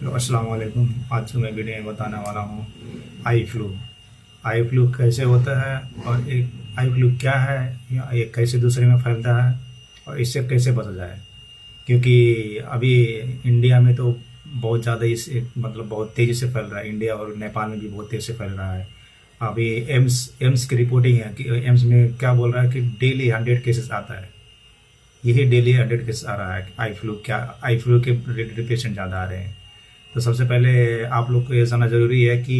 तो अस्सलाम वालेकुम। आज जो मैं वीडियो में बताने वाला हूँ आई फ्लू। आई फ्लू कैसे होता है और एक आई फ्लू क्या है या ये कैसे दूसरे में फैलता है और इससे कैसे बचा जाए। क्योंकि अभी इंडिया में तो बहुत ज़्यादा इस मतलब बहुत तेज़ी से फैल रहा है। इंडिया और नेपाल में भी बहुत तेज़ी से फैल रहा है। अभी एम्स की रिपोर्टिंग है कि एम्स में क्या बोल रहा है कि डेली 100 केसेस आता है। यही डेली 100 केसेस आ रहा है। आई फ्लू के रिलेटेड पेशेंट ज़्यादा आ रहे हैं। तो सबसे पहले आप लोग को ये जानना ज़रूरी है कि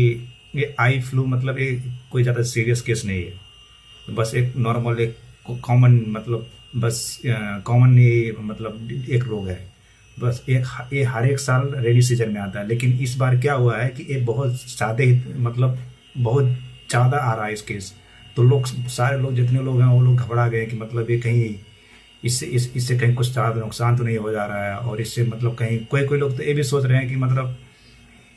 ये आई फ्लू मतलब ये कोई ज़्यादा सीरियस केस नहीं है। तो बस एक नॉर्मल एक कॉमन मतलब बस कॉमन ये मतलब एक रोग है। बस ये हर एक साल रेनी सीजन में आता है। लेकिन इस बार क्या हुआ है कि ये बहुत ज़्यादा ही मतलब बहुत ज़्यादा आ रहा है इस केस। तो लोग सारे लोग जितने लोग हैं वो लोग घबरा गए कि मतलब ये कहीं इससे कहीं कुछ ज़्यादा नुकसान तो नहीं हो जा रहा है। और इससे मतलब कहीं कोई लोग तो ये भी सोच रहे हैं कि मतलब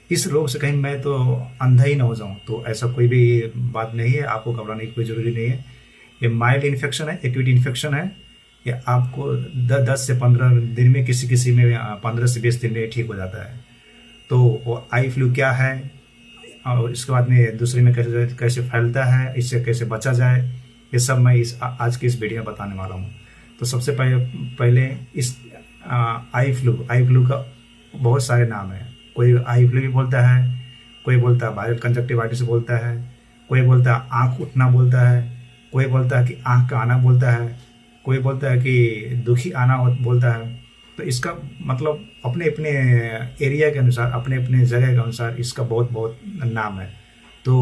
इस रोग से कहीं मैं तो अंधा ही ना हो जाऊं। तो ऐसा कोई भी बात नहीं है, आपको घबराने की कोई ज़रूरी नहीं है। ये माइल्ड इन्फेक्शन है, एक्यूट इन्फेक्शन है। ये आपको 10 से 15 दिन में किसी में 15 से 20 दिन में ठीक हो जाता है। तो वो आई फ्लू क्या है और इसके बाद में दूसरे में कैसे कैसे फैलता है, इससे कैसे बचा जाए, ये सब मैं आज की इस वीडियो में बताने वाला हूँ। तो सबसे पहले इस आई फ्लू का बहुत सारे नाम हैं। कोई आई फ्लू भी बोलता है, कोई बोलता है वायरल कंजक्टिवाइटिस बोलता है, कोई बोलता है आँख उठना बोलता है, कोई बोलता है कि आँख का आना बोलता है, कोई बोलता है कि दुखी आना बोलता है। तो इसका मतलब अपने अपने एरिया के अनुसार, अपने अपने जगह के अनुसार इसका बहुत बहुत नाम है। तो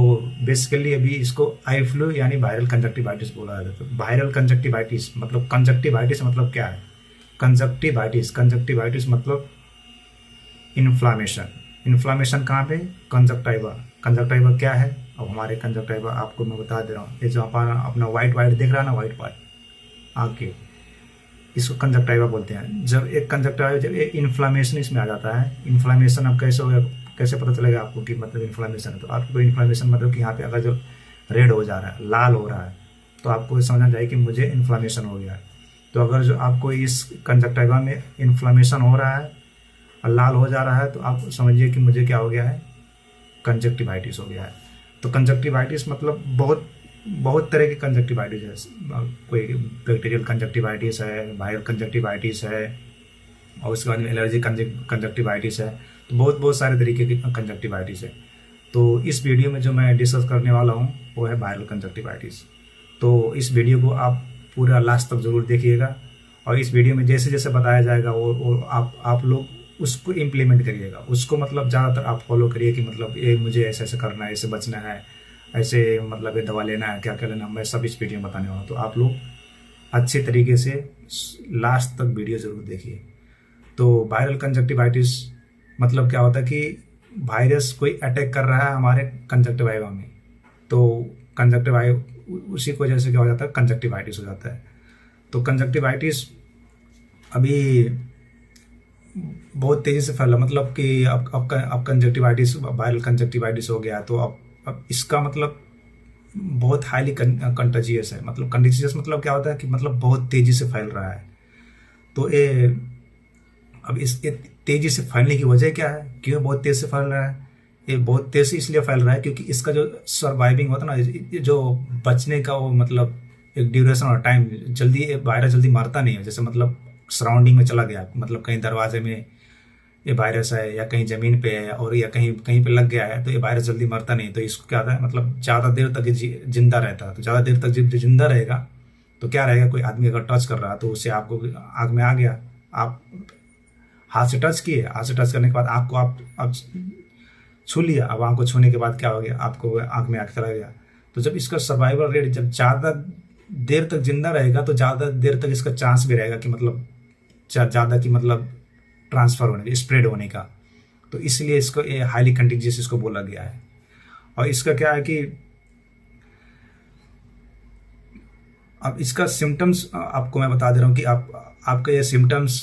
बेसिकली अभी इसको आई फ्लू यानी वायरल कंजक्टिवाइटिस बोला जाता है। तो वायरल कंजक्टिवाइटिस मतलब क्या है? कंजक्टिवाइटिस मतलब इन्फ्लामेशन कहाँ पे? कंजक्टाइवा क्या है? अब हमारे कंजक्टाइवा आपको मैं बता दे रहा हूँ। ये जो अपना वाइट देख रहा है ना, वाइट पार्ट आँख के, इसको कंजक्टाइवा बोलते हैं। जब एक इन्फ्लामेशन इसमें आ जाता है। इन्फ्लामेशन अब कैसे हो गया, कैसे पता चलेगा आपको कि मतलब इन्फ्लामेशन है? तो आपको इन्फ्लामेशन मतलब कि यहाँ पे अगर जो रेड हो जा रहा है, लाल हो रहा है, तो आपको समझना चाहिए कि मुझे इन्फ्लामेशन हो गया है। तो अगर जो आपको इस कंजक्टाइवा में इन्फ्लामेशन हो रहा है और लाल हो जा रहा है, तो आप समझिए कि मुझे क्या हो गया है, कंजक्टिवाइटिस हो गया है। तो कंजक्टिवाइटिस मतलब बहुत तरह की कंजक्टिवाइटिस है। कोई बैक्टीरियल कंजक्टिवाइटिस है, वायरल कंजक्टिवाइटिस है, और उसके बाद में एलर्जी कंजक्टिवाइटिस है। तो बहुत सारे तरीके की कंजक्टिवाइटिस है। तो इस वीडियो में जो मैं डिस्कस करने वाला हूँ वो है वायरल कंजक्टिवाइटिस। तो इस वीडियो को आप पूरा लास्ट तक ज़रूर देखिएगा, और इस वीडियो में जैसे जैसे बताया जाएगा वो आप लोग उसको इम्प्लीमेंट करिएगा। उसको मतलब ज़्यादातर आप फॉलो करिए कि मतलब ये मुझे ऐसे ऐसे करना है, ऐसे बचना है, ऐसे मतलब ये दवा लेना है, क्या क्या लेना, मैं सब इस वीडियो में बताने वाला हूँ। तो आप लोग अच्छे तरीके से लास्ट तक वीडियो ज़रूर देखिए। तो वायरल कंजक्टिवाइटिस मतलब क्या होता है कि वायरस कोई अटैक कर रहा है हमारे कंजक्टिवा में। तो कंजक्टिवाइव उसी की वजह से क्या हो जाता है, कंजक्टिवाइटिस हो जाता है। तो कंजक्टिवाइटिस अभी बहुत तेज़ी से फैला, मतलब कि अब कंजक्टिवाइटिस वायरल कंजक्टिवाइटिस हो गया। तो अब इसका मतलब बहुत हाईली कंटेजियस है। मतलब कंटेजियस मतलब क्या होता है कि मतलब बहुत तेज़ी से फैल रहा है। तो ये अब इस तेज़ी से फैलने की वजह क्या है, क्यों बहुत तेज़ से फैल रहा है? ये बहुत तेज़ से इसलिए फैल रहा है क्योंकि इसका जो सर्वाइविंग होता है ना, जो बचने का वो मतलब एक ड्यूरेशन और टाइम, जल्दी वायरस जल्दी मरता नहीं है। जैसे मतलब सराउंडिंग में चला गया, मतलब कहीं दरवाजे में ये वायरस है या कहीं ज़मीन पे है और या कहीं कहीं पे लग गया है, तो ये वायरस जल्दी मरता नहीं। तो इसको क्या होता है, मतलब ज़्यादा देर तक जिंदा रहता है। तो ज़्यादा देर तक जब जिंदा रहेगा तो क्या रहेगा, कोई आदमी अगर टच कर रहा है तो उससे आपको आँख में आ गया, आप हाथ से टच किए, हाथ से टच करने के बाद आँख को आप छू लिया। अब आँख को छूने के बाद क्या हो गया, आपको आँख में आँख चला गया। तो जब इसका सर्वाइवल रेट जब ज़्यादा देर तक जिंदा रहेगा तो ज़्यादा देर तक इसका चांस भी रहेगा कि मतलब ज़्यादा की मतलब ट्रांसफ़र होने का, स्प्रेड होने का। तो इसलिए इसको ये हाईली कंटेजियस इसको बोला गया है। और इसका क्या है कि अब इसका सिम्टम्स आपको मैं बता दे रहा हूँ कि आपका ये सिम्टम्स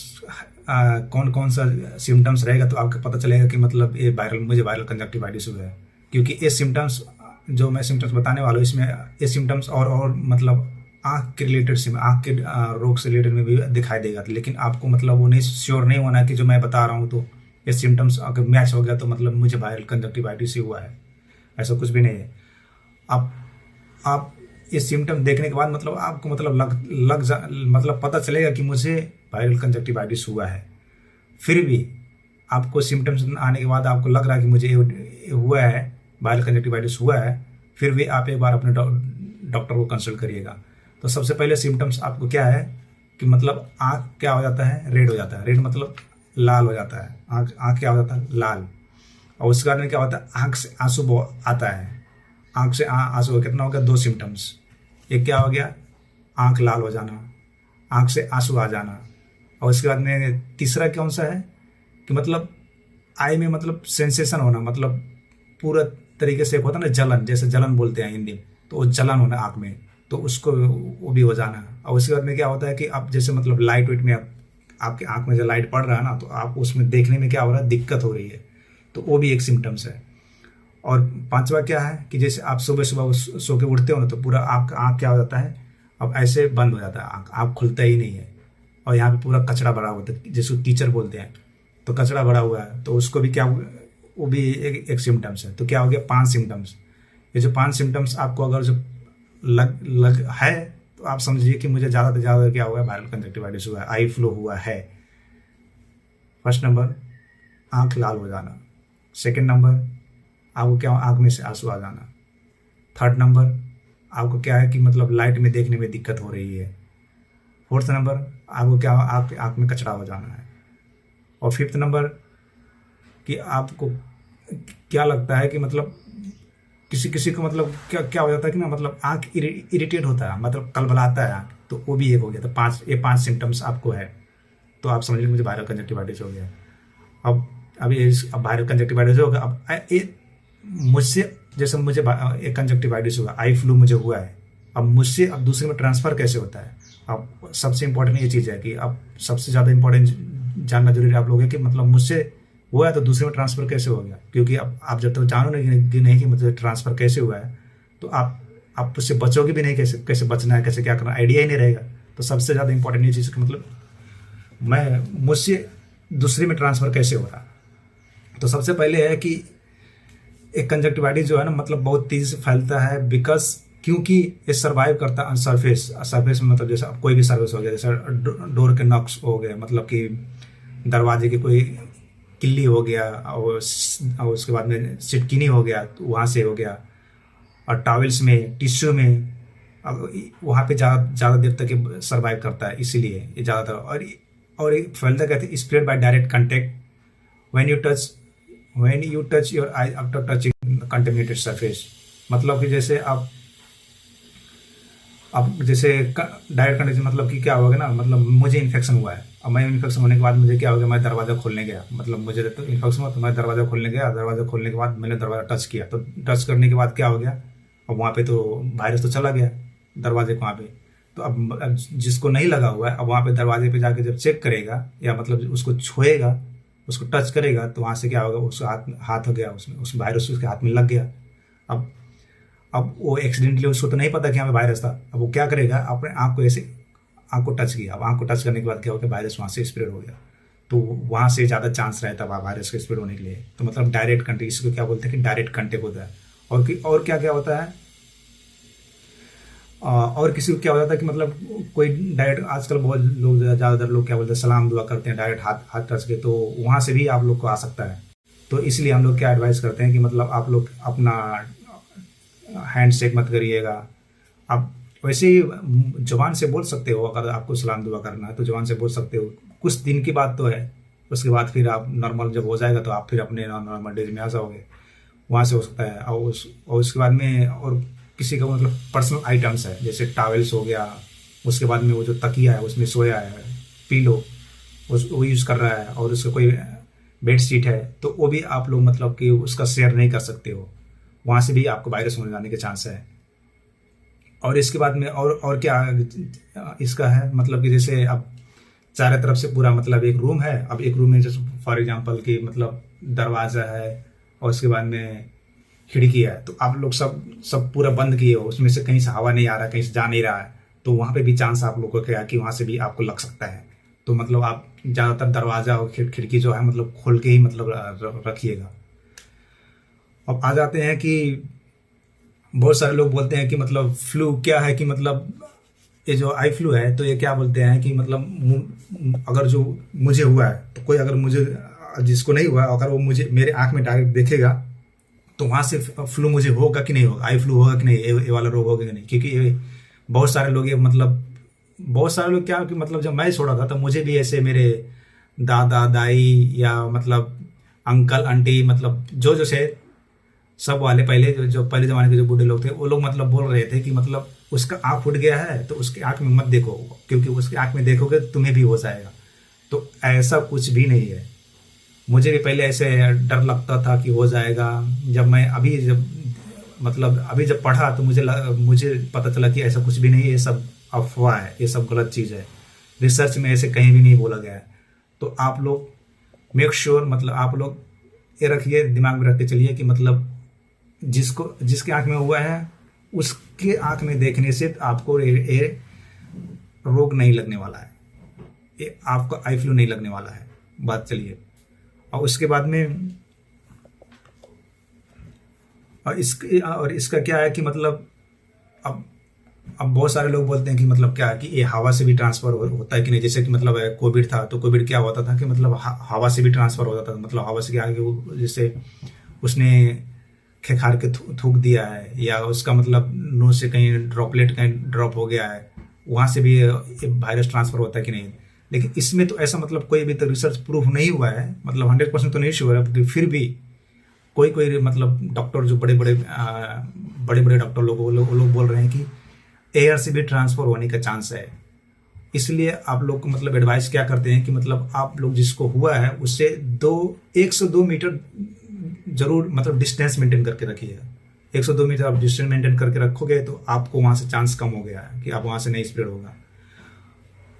कौन कौन सा सिम्टम्स रहेगा, तो आपको पता चलेगा कि मतलब ये मुझे वायरल कंजक्टिवाइटिस हुआ है। क्योंकि ये सिम्टम्स जो मैं सिम्टम्स बताने वाला हूँ, इसमें ये सिम्टम्स और मतलब आँख के रिलेटेड आँख के रोग से रिलेटेड में भी दिखाई देगा। लेकिन आपको मतलब वो नहीं श्योर नहीं होना कि जो मैं बता रहा हूँ तो ये सिम्टम्स अगर मैच हो गया तो मतलब मुझे वायरल कंजक्टिवाइटिस ही हुआ है, ऐसा कुछ भी नहीं है। आप ये सिम्टम देखने के बाद मतलब आपको मतलब मतलब पता चलेगा कि मुझे वायरल कंजक्टिवाइटिस हुआ है। फिर भी आपको सिम्टम्स आने के बाद आपको लग रहा है कि मुझे ये हुआ है, वायरल कंजक्टिवाइटिस हुआ है, फिर भी आप एक बार अपने डॉक्टर को कंसल्ट करिएगा। तो सबसे पहले सिम्टम्स आपको क्या है कि मतलब आँख क्या हो जाता है, रेड हो जाता है। रेड मतलब लाल हो जाता है, आँख क्या हो जाता है, लाल। और उसके बाद में क्या होता है, आँख से आंसू आता है। आँख से आंसू कितना हो गया, 2 सिम्टम्स। एक क्या हो गया, आँख लाल हो जाना, आँख से आंसू आ जाना। और उसके बाद में तीसरा कौन सा है कि मतलब आई में मतलब सेंसेशन होना, मतलब पूरा तरीके से होता है ना जलन, जैसे जलन बोलते हैं हिंदी में, तो वो जलन होना आँख में, तो उसको वो भी हो जाना। और उसके बाद में क्या होता है कि आप जैसे मतलब लाइट वेट में आपके आँख में जो लाइट पड़ रहा है ना, तो आप उसमें देखने में क्या हो रहा है, दिक्कत हो रही है, तो वो भी एक सिम्टम्स है। और 5वां क्या है कि जैसे आप सुबह सुबह सो के उठते हो ना, तो पूरा आपका आँख क्या हो जाता है, अब ऐसे बंद हो जाता है, आँख खुलता ही नहीं है। और यहाँ पे पूरा कचरा भरा होता है, जिसको टीचर बोलते हैं, तो कचरा भरा हुआ है, तो उसको भी क्या, वो भी एक सिम्टम्स है। तो क्या हो गया, 5 सिम्टम्स। ये जो 5 सिम्टम्स आपको अगर जो लग है, तो आप समझिए कि मुझे ज़्यादा से ज़्यादा क्या हुआ है, वायरल कंजक्टिवाइटिस हुआ है, आई फ्लू हुआ है। फर्स्ट नंबर, आँख लाल हो जाना। सेकेंड नंबर, आपको क्या, आँख में से आंसू आ जाना। थर्ड नंबर, आपको क्या है कि मतलब लाइट में देखने में दिक्कत हो रही है। फोर्थ नंबर, आपको क्या, आपके आँख में कचरा हो जाना है। और फिफ्थ नंबर कि आपको क्या लगता है कि मतलब किसी को मतलब क्या हो जाता है कि ना, मतलब आँख इरिटेट होता है, मतलब कलबलाता है आँख, तो वो भी एक हो गया। तो 5 सिम्टम्स आपको है, तो आप समझ लीजिए मुझे वायरल कंजक्टिवाइटिस हो गया। अब वायरल कंजक्टिवाइटिस होगा। अब मुझसे जैसे मुझे एक कंजक्टिवाइटिस हुआ, आई फ्लू मुझे हुआ है, अब मुझसे अब दूसरे में ट्रांसफ़र कैसे होता है। अब सबसे इम्पोर्टेंट ये चीज़ है कि अब सबसे ज़्यादा इम्पोर्टेंट जानना जरूरी है आप लोगों कि मतलब मुझसे हुआ है तो दूसरे में ट्रांसफ़र कैसे हो गया। क्योंकि अब आप जब तक जानो नहीं कि मुझे ट्रांसफ़र कैसे हुआ है, तो आप उससे बचोगे भी नहीं, कैसे बचना है, कैसे क्या करना, आइडिया ही नहीं रहेगा। तो सबसे ज़्यादा इंपॉर्टेंट ये चीज़ कि मतलब मुझसे दूसरे में ट्रांसफ़र कैसे हो रहा। तो सबसे पहले है कि एक कंजक्टिवाइटिस जो है ना, मतलब बहुत तेज़ी से फैलता है, क्योंकि ये सर्वाइव करता है सरफेस में, मतलब जैसे कोई भी सर्विस हो गया, जैसे डोर के नॉक्स हो गए, मतलब कि दरवाजे की कोई किल्ली हो गया, और उसके बाद में सिटकिनी हो गया, तो वहाँ से हो गया। और टॉवल्स में, टिश्यू में, वहाँ पे ज़्यादा देर तक सर्वाइव करता है, इसीलिए ये ज़्यादातर। और फैलता कहते हैं spread by direct contact when you touch your eye after touching contaminated surface। मतलब कि जैसे आप जैसे डायरेक्ट कंडीशन, मतलब कि क्या होगा ना, मतलब मुझे इन्फेक्शन हुआ है, अब मैं इन्फेक्शन होने के बाद मुझे क्या हो गया, मैं दरवाज़ा खोलने गया, मतलब मुझे तो इन्फेक्शन हुआ, तो मैं दरवाज़ा खोलने गया, दरवाज़ा खोलने के बाद मैंने दरवाज़ा टच किया, तो टच करने के बाद क्या हो गया, अब वहाँ पे तो वायरस तो चला गया दरवाजे को वहाँ पे। तो अब जिसको नहीं लगा हुआ है, अब वहाँ पे दरवाजे पे जाके जब चेक करेगा, या मतलब उसको छुएगा, उसको टच करेगा, तो वहाँ से क्या होगा, उसका हाथ हो गया, उसमें उस वायरस उसके हाथ में लग गया। अब वो एक्सीडेंटली, उसको तो नहीं पता कि यहाँ पे वायरस था, अब वो क्या करेगा, अपने आँख को टच किया। अब आँख को टच करने के बाद क्या हो गया, वायरस वहाँ से स्प्रेड हो गया। तो वहाँ से ज़्यादा चांस रहता है वायरस के स्प्रेड होने के लिए। तो मतलब डायरेक्ट कंटेक्ट, इसको क्या बोलते हैं कि डायरेक्ट कंटेक्ट होता है। और क्या होता है, और किसी को क्या हो जाता है कि मतलब कोई डायरेक्ट, आजकल बहुत लोग, ज़्यादातर लोग क्या बोलते हैं, सलाम दुआ करते हैं डायरेक्ट हाथ टच के, तो वहाँ से भी आप लोग को आ सकता है। तो इसलिए हम लोग क्या एडवाइस करते हैं कि मतलब आप लोग अपना हैंड शेक मत करिएगा। आप वैसे ही जुबान से बोल सकते हो, अगर आपको सलाम दुआ करना है तो जुबान से बोल सकते हो। कुछ दिन की बात तो है, उसके बाद फिर आप नॉर्मल जब हो जाएगा तो आप फिर अपने नॉर्मल डेज में आ जाओगे, वहाँ से हो सकता है। और उसके बाद में, और किसी का मतलब पर्सनल आइटम्स है, जैसे टॉवेल्स हो गया, उसके बाद में वो जो तकिया है उसमें सोया है, पीलो वो यूज़ कर रहा है, और उसका कोई बेड शीट है, तो वो भी आप लोग मतलब कि उसका शेयर नहीं कर सकते हो, वहाँ से भी आपको वायरस होने जाने के चांस है। और इसके बाद में और क्या इसका है, मतलब कि जैसे अब चारों तरफ से पूरा मतलब एक रूम है, अब एक रूम में जैसे फॉर एग्जांपल कि मतलब दरवाज़ा है और उसके बाद में खिड़की है, तो आप लोग सब पूरा बंद किए हो, उसमें से कहीं से हवा नहीं आ रहा, कहीं से जा नहीं रहा है, तो वहाँ पे भी चांस आप लोगों को क्या है कि वहाँ से भी आपको लग सकता है। तो मतलब आप ज़्यादातर दरवाज़ा और खिड़की जो है मतलब खोल के ही मतलब रखिएगा। अब आ जाते हैं कि बहुत सारे लोग बोलते हैं कि मतलब फ्लू क्या है, कि मतलब ये जो आई फ्लू है तो ये क्या बोलते हैं कि मतलब अगर जो मुझे हुआ है तो कोई अगर मुझे जिसको नहीं हुआ अगर वो मुझे मेरे आंख में डायरेक्ट देखेगा तो वहाँ से फ्लू मुझे होगा कि नहीं होगा, आई फ्लू होगा कि नहीं, ये वाला रोग होगा कि नहीं। क्योंकि ये बहुत सारे लोग ये मतलब बहुत सारे लोग क्या कि मतलब जब मैं छोड़ा था तो मुझे भी ऐसे मेरे दादा दाई या मतलब अंकल आंटी मतलब जो से सब वाले पहले जो पहले ज़माने के जो बूढ़े लोग थे वो लोग मतलब बोल रहे थे कि मतलब उसका आँख फूट गया है तो उसके आँख में मत देखो, क्योंकि उसके आँख में देखोगे तुम्हें भी हो जाएगा। तो ऐसा कुछ भी नहीं है। मुझे भी पहले ऐसे डर लगता था कि हो जाएगा। जब मैं अभी जब पढ़ा तो मुझे पता चला कि ऐसा कुछ भी नहीं है, ये सब अफवाह है, ये सब गलत चीज़ है। रिसर्च में ऐसे कहीं भी नहीं बोला गया है। तो आप लोग मेक श्योर मतलब आप लोग ये रखिए, दिमाग में रख के चलिए कि मतलब जिसके आंख में हुआ है उसके आंख में देखने से आपको ये रोग नहीं लगने वाला है, ये आपको आई फ्लू नहीं लगने वाला है। बात चलिए और उसके बाद में और इसका क्या है कि मतलब अब बहुत सारे लोग बोलते हैं कि मतलब क्या है कि ये हवा से भी ट्रांसफर होता है कि नहीं। जैसे कि मतलब कोविड था तो कोविड क्या होता था कि मतलब हवा से भी ट्रांसफर होता था। मतलब हवा से क्या है कि जैसे उसने खेखार के थूक दिया है या उसका मतलब नोज से कहीं ड्रॉपलेट कहीं ड्रॉप हो गया है, वहाँ से भी वायरस ट्रांसफर होता है कि नहीं। लेकिन इसमें तो ऐसा मतलब कोई भी तो रिसर्च प्रूफ नहीं हुआ है, मतलब 100% तो नहीं श्योर है। फिर भी कोई मतलब डॉक्टर जो बड़े बड़े डॉक्टर लोग वो लोग बोल रहे हैं कि एयर से भी ट्रांसफर होने का चांस है। इसलिए आप लोग को मतलब एडवाइस क्या करते हैं कि मतलब आप लोग जिसको हुआ है उससे 1 से 2 मीटर जरूर मतलब डिस्टेंस मेंटेन करके रखिएगा। 1 से 2 मीटर आप डिस्टेंस मेंटेन करके रखोगे तो आपको वहाँ से चांस कम हो गया है कि आप वहाँ से नहीं स्प्रेड होगा।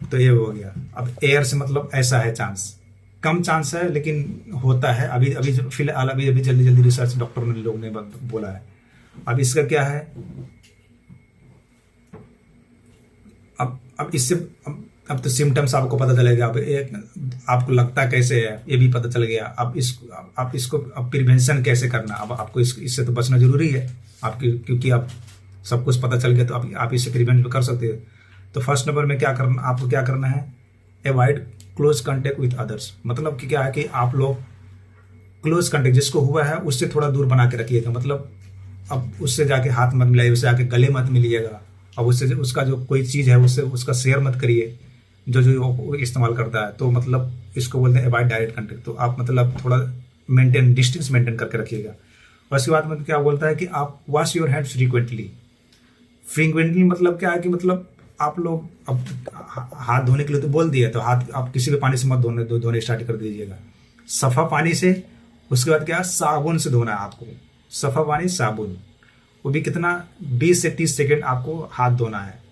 तो ये हो गया। अब एयर से मतलब ऐसा है चांस, कम चांस है लेकिन होता है। अभी फिलहाल अभी जल्दी रिसर्च डॉक्टर लोग ने बोला है। अब इसका क्या है, अब इससे अब तो सिम्टम्स आपको पता चलेगा। अब आपको लगता कैसे है ये भी पता चल गया। अब इसको प्रिवेंशन कैसे करना, अब आपको इससे तो बचना जरूरी है आपकी, क्योंकि आप सब कुछ पता चल गया तो आप इससे प्रिवेंट कर सकते हो। तो फर्स्ट नंबर में आपको क्या करना है, avoid close contact with others. मतलब कि क्या है कि आप लोग क्लोज कॉन्टेक्ट जिसको हुआ है उससे थोड़ा दूर बना के रखिएगा। मतलब अब उससे जाके हाथ मत मिलाइए, उससे जाके गले मत मिलिएगा। अब उससे उसका जो कोई चीज़ है उससे उसका शेयर मत करिए जो इस्तेमाल करता है। तो मतलब इसको बोलते हैं अवॉइड डायरेक्ट कॉन्टेक्ट। तो आप मतलब थोड़ा डिस्टेंस मेंटेन करके रखिएगा। और उसके बाद में क्या बोलता है कि आप वॉश योर हैंड्स फ्रीक्वेंटली। मतलब क्या है कि मतलब आप लोग अब हाथ धोने के लिए तो बोल दिया, तो हाथ आप किसी भी पानी से मत धोने स्टार्ट कर दीजिएगा, सफ़ा पानी से। उसके बाद क्या, साबुन से धोना है आपको, सफ़ा पानी साबुन, वो भी कितना 20 से 30 सेकेंड आपको हाथ धोना है।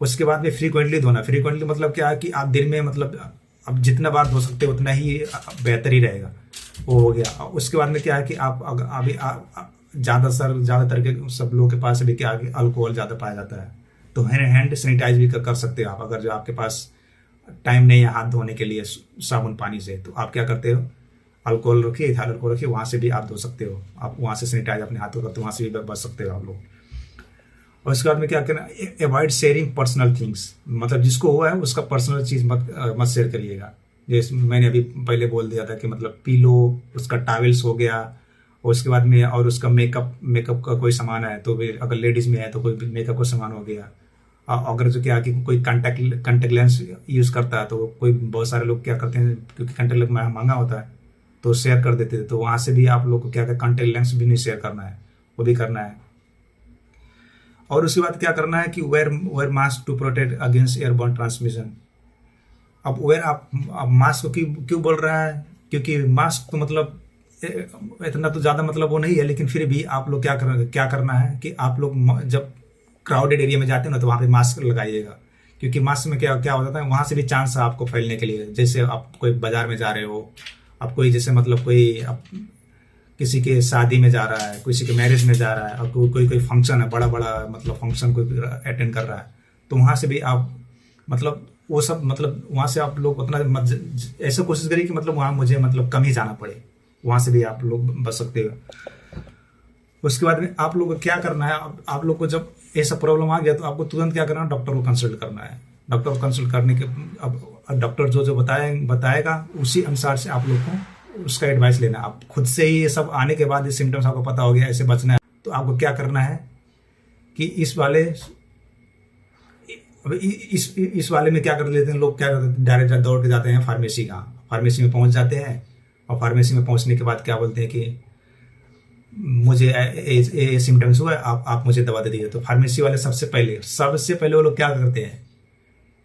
उसके बाद में फ्रीक्वेंटली धोना। फ्रीक्वेंटली मतलब क्या है कि आप दिन में मतलब अब जितना बार धो सकते हो उतना ही बेहतर ही रहेगा, वो हो गया। उसके बाद में क्या है कि आप अभी ज़्यादातर के सब लोगों के पास अभी क्या है कि अल्कोहल ज़्यादा पाया जाता है, तो हैंड सैनिटाइज भी कर सकते हो आप। अगर जो आपके पास टाइम नहीं है हाथ धोने के लिए साबुन पानी से, तो आप क्या करते हो, अल्कोहल रखिए, इथाइल अल्कोहल रखिए, वहाँ से भी आप धो सकते हो। आप वहाँ से सैनिटाइज अपने हाथों करते हो, वहाँ से भी बच सकते हो आप लोग। और उसके बाद में क्या करना, अवॉइड शेयरिंग पर्सनल थिंग्स। मतलब जिसको हुआ है उसका पर्सनल चीज़ मत शेयर करिएगा। जैसे मैंने अभी पहले बोल दिया था कि मतलब पीलो, उसका टावल्स हो गया, और उसके बाद में और उसका मेकअप का कोई सामान है तो अगर लेडीज़ में है तो कोई मेकअप का सामान हो गया। अगर जो क्या कि कोई कॉन्टैक्ट लेंस यूज़ करता है तो कोई बहुत सारे लोग क्या करते हैं, क्योंकि कॉन्टैक्ट लेंस महंगा होता है तो शेयर कर देते थे। तो वहाँ से भी आप लोग को क्या कॉन्टैक्ट लेंस भी नहीं शेयर करना है, वो भी करना है। और उसके बाद क्या करना है कि wear mask to protect against airborne transmission. अब आप मास्क क्यों बोल रहा है, क्योंकि मास्क तो मतलब इतना तो ज़्यादा मतलब वो नहीं है, लेकिन फिर भी आप लोग क्या करना है कि आप लोग जब क्राउडेड एरिया में जाते हो ना तो वहाँ पे मास्क लगाइएगा। क्योंकि मास्क में क्या होता है, वहाँ से भी चांस है आपको फैलने के लिए। जैसे आप कोई बाजार में जा रहे हो, आप कोई जैसे मतलब कोई किसी के शादी में जा रहा है, किसी के मैरिज में जा रहा है, और कोई फंक्शन है, बड़ा मतलब फंक्शन कोई अटेंड कर रहा है, तो वहाँ से भी आप मतलब वो सब मतलब वहाँ से आप लोग अपना ऐसा कोशिश करिए कि मतलब वहाँ मुझे मतलब कम ही जाना पड़े, वहाँ से भी आप लोग बच सकते हो। उसके बाद में आप लोग को क्या करना है, आप लोग को जब ऐसा प्रॉब्लम आ गया तो आपको तुरंत क्या करना है, डॉक्टर को कंसल्ट करना है। डॉक्टर को कंसल्ट करने के अब डॉक्टर जो जो बताएगा उसी अनुसार से आप लोग को उसका एडवाइस लेना है। आप खुद से ही ये सब आने के बाद ये सिम्टम्स आपको पता हो गया ऐसे बचना है, तो आपको क्या करना है कि इस वाले में क्या कर लेते हैं लोग, क्या करते हैं डायरेक्ट दौड़ के जाते हैं फार्मेसी का, फार्मेसी में पहुंच जाते हैं और फार्मेसी में पहुंचने के बाद क्या बोलते हैं कि मुझे ये सिम्टम्स हुआ है, आप मुझे दवा दे दीजिए। तो फार्मेसी वाले सबसे पहले वो लोग क्या करते हैं,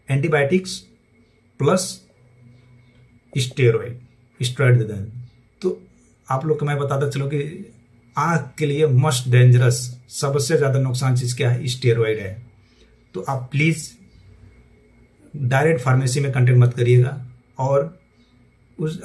एंटीबायोटिक्स प्लस स्टेरॉइड देते हैं। तो आप लोग को मैं बताता चलो कि आंख के लिए मोस्ट डेंजरस सबसे ज़्यादा नुकसान चीज़ क्या है, स्टेरॉइड है। तो आप प्लीज़ डायरेक्ट फार्मेसी में कंटेक्ट मत करिएगा, और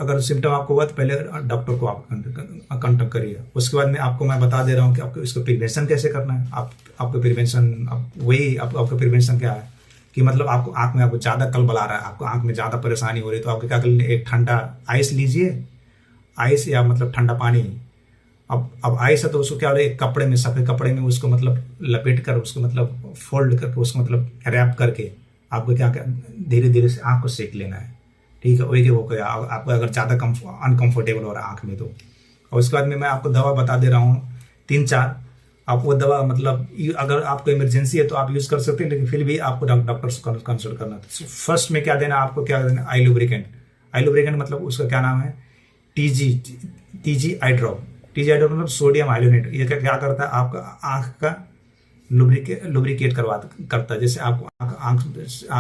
अगर सिम्टम आपको हुआ तो पहले डॉक्टर को आप कंटेक्ट करिए। उसके बाद में आपको मैं बता दे रहा हूँ कि आपको इसको प्रिवेंशन कैसे करना है। आपको प्रिवेंशन आपका प्रिवेंशन क्या है कि मतलब आपको आँख में आपको ज़्यादा कलबल आ रहा है, आपको आँख में ज़्यादा परेशानी हो रही है, तो आपको क्या कर लेना, एक ठंडा आइस लीजिए, आइस या मतलब ठंडा पानी। अब आइस है तो उसको क्या हो, एक कपड़े में, सफ़ेद कपड़े में उसको मतलब लपेट कर, उसको मतलब फोल्ड करके, उसको मतलब रैप करके आपको क्या धीरे धीरे से आँख को सेक लेना है, ठीक है। वही हो गया आपको अगर ज़्यादा अनकंफर्टेबल हो रहा है आँख में तो। और उसके बाद में मैं आपको दवा बता दे रहा हूँ 3-4, आप वो दवा मतलब अगर आपको इमरजेंसी है तो आप यूज़ कर सकते हैं, लेकिन फिर भी आपको डॉक्टर से कंसल्ट करना। तो फर्स्ट में क्या देना आपको, क्या देना, आई लुब्रिकेंट मतलब उसका क्या नाम है, टीजी आई ड्रॉप मतलब सोडियम हाइलोनेट। ये क्या करता है, आपका आँख का लुब्रिकेट करता है। जैसे आपको आँख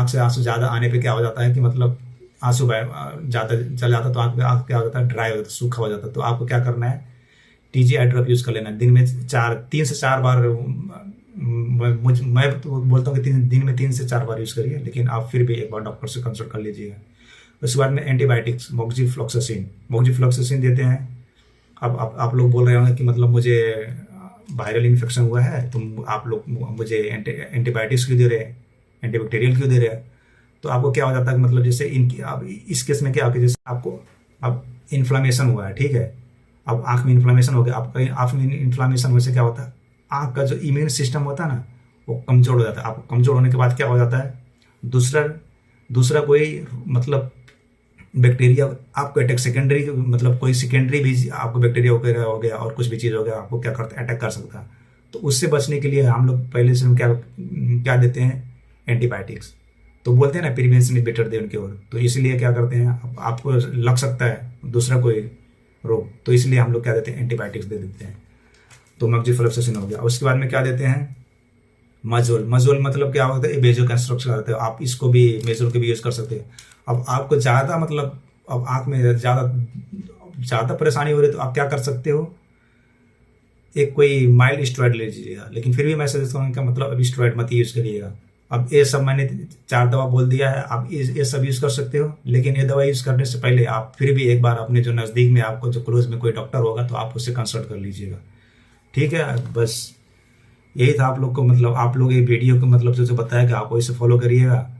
से आंसू ज़्यादा आने पे क्या हो जाता है कि मतलब आंसू ज़्यादा चल जाता है, तो आँख क्या हो जाता है, ड्राई हो जाता है, सूखा हो जाता है। तो आपको क्या करना है, टीजी आई ड्रॉप यूज़ कर लेना। दिन में 3 से 4 बार, मैं तो बोलता हूँ कि दिन में 3 से 4 बार यूज़ करिए, लेकिन आप फिर भी एक बार डॉक्टर से कंसल्ट कर लीजिएगा। उसके बाद में एंटीबायोटिक्स मोक्सीफ्लोक्सासिन देते हैं। अब आप लोग बोल रहे होंगे कि मतलब मुझे वायरल इन्फेक्शन हुआ है, तो आप लोग मुझे एंटीबायोटिक्स क्यों दे रहे हैं, एंटीबैक्टीरियल क्यों दे रहे हैं। तो आपको क्या हो जाता है कि मतलब जैसे अब इस केस में क्या होगा, जैसे आपको अब इन्फ्लामेशन हुआ है, ठीक है, अब आँख में इन्फ्लामेशन हो गया। आपका आँख में इन्फ्लामेशन होने से क्या होता है, आँख का जो इम्यून सिस्टम होता है ना, वो कमज़ोर हो जाता है। आपको कमज़ोर होने के बाद क्या हो जाता है, दूसरा कोई मतलब बैक्टीरिया आपको अटैक, सेकेंडरी मतलब कोई सेकेंडरी भी आपको बैक्टीरिया वगैरह हो गया और कुछ भी चीज़ हो गया, आपको क्या करता है, अटैक कर सकता है। तो उससे बचने के लिए हम लोग पहले से क्या देते हैं, एंटीबायोटिक्स। तो बोलते हैं ना, prevention is better than cure. तो इसलिए क्या करते हैं, आपको लग सकता है दूसरा कोई रोग, तो इसलिए हम लोग क्या देते हैं, एंटीबायोटिक्स दे देते हैं। तो मोक्सीफ्लोक्सासिन हो गया। उसके बाद में क्या देते हैं, मजोल मतलब क्या होता है, बेजो कंस्ट्रक्शन करते हैं। आप इसको भी मेजोल के भी यूज़ कर सकते हैं। अब आपको ज़्यादा मतलब अब आँख में ज़्यादा परेशानी हो रही है, तो आप क्या कर सकते हो, एक कोई माइल्ड स्टेरॉइड ले लीजिएगा। लेकिन फिर भी मैं सजेस्ट करूँगा मतलब अभी स्टेरॉइड मत यूज़ करिएगा। अब ये सब मैंने 4 दवा बोल दिया है, आप ये सब यूज़ कर सकते हो। लेकिन ये दवा यूज़ करने से पहले आप फिर भी एक बार अपने जो नज़दीक में आपको जो क्लोज में कोई डॉक्टर होगा, तो आप उससे कंसल्ट कर लीजिएगा, ठीक है। बस यही था आप लोग को, मतलब आप लोग ये वीडियो को मतलब जो बताया कि आप इसे फॉलो करिएगा।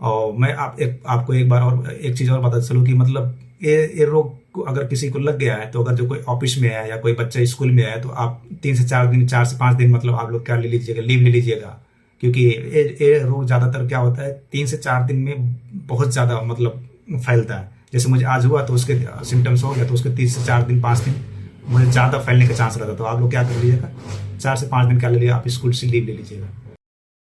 और मैं आपको एक बार और एक चीज़ और बता चलूँ कि मतलब ये रोग को अगर किसी को लग गया है, तो अगर जो कोई ऑफिस में है या कोई बच्चा स्कूल में है, तो आप 3 से 4 दिन मतलब आप लोग क्या ले लीजिएगा, लीव ले लीजिएगा। क्योंकि ये रोग ज़्यादातर क्या होता है, 3 से 4 दिन में बहुत ज़्यादा मतलब फैलता है। जैसे मुझे आज हुआ तो उसके सिम्टम्स हो गया, तो उसके 3 से 4 दिन 5 दिन मुझे ज़्यादा फैलने का चांस रहता है। तो आप लोग क्या कर लीजिएगा, 4 से 5 दिन क्या ले लीजिएगा, आप स्कूल से लीव ले लीजिएगा।